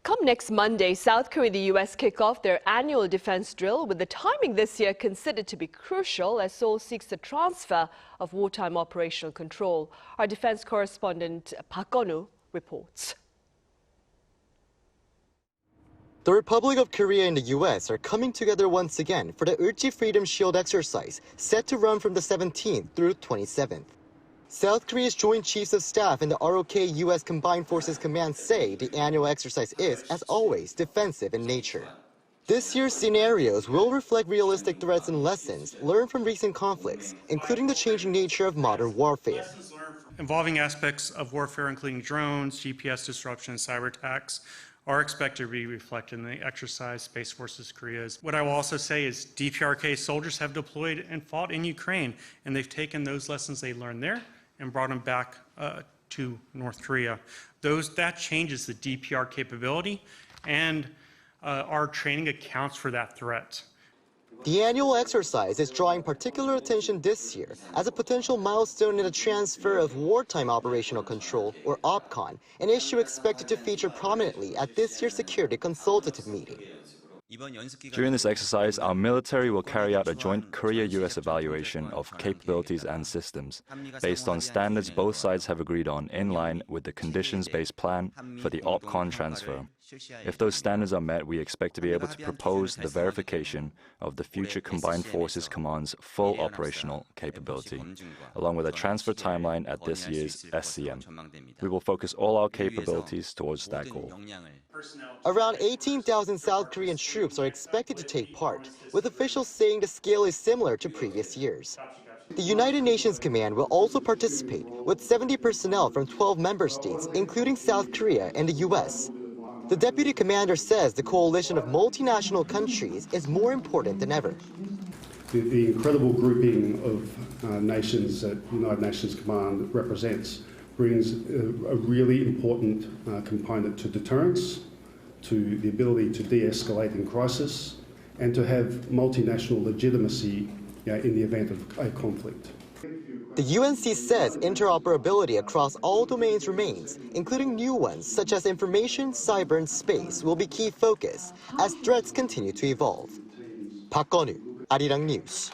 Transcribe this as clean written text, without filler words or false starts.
Come next Monday, South Korea and the U.S. kick off their annual defense drill, with the timing this year considered to be crucial as Seoul seeks the transfer of wartime operational control. Our defense correspondent Park Kun-woo reports. The Republic of Korea and the U.S. are coming together once again for the Ulchi Freedom Shield exercise, set to run from the 17th through 27th. South Korea's Joint Chiefs of Staff and the ROK-U.S. Combined Forces Command say the annual exercise is, as always, defensive in nature. This year's scenarios will reflect realistic threats and lessons learned from recent conflicts, including the changing nature of modern warfare. Involving aspects of warfare, including drones, GPS disruption, and cyberattacks, are expected to be reflected in the exercise Space Forces Korea's. What I will also say is DPRK soldiers have deployed and fought in Ukraine, and they've taken those lessons they learned there and brought them back to North Korea. That changes the DPR capability, and our training accounts for that threat. The annual exercise is drawing particular attention this year as a potential milestone in the transfer of wartime operational control, or OPCON, an issue expected to feature prominently at this year's Security Consultative Meeting. During this exercise, our military will carry out a joint Korea-US evaluation of capabilities and systems based on standards both sides have agreed on, in line with the conditions-based plan for the OPCON transfer. If those standards are met, we expect to be able to propose the verification of the future Combined Forces Command's full operational capability, along with a transfer timeline at this year's SCM. We will focus all our capabilities towards that goal. Around 18,000 South Korean troops are expected to take part, with officials saying the scale is similar to previous years. The United Nations Command will also participate, with 70 personnel from 12 member states, including South Korea and the U.S. The deputy commander says the coalition of multinational countries is more important than ever. The incredible grouping of nations that United Nations Command represents brings a really important component to deterrence, to the ability to de-escalate in crisis, and to have multinational legitimacy in the event of a conflict. The UNC says interoperability across all domains remains, including new ones such as information, cyber, and space will be key focus as threats continue to evolve. Park Kun-woo, Arirang News.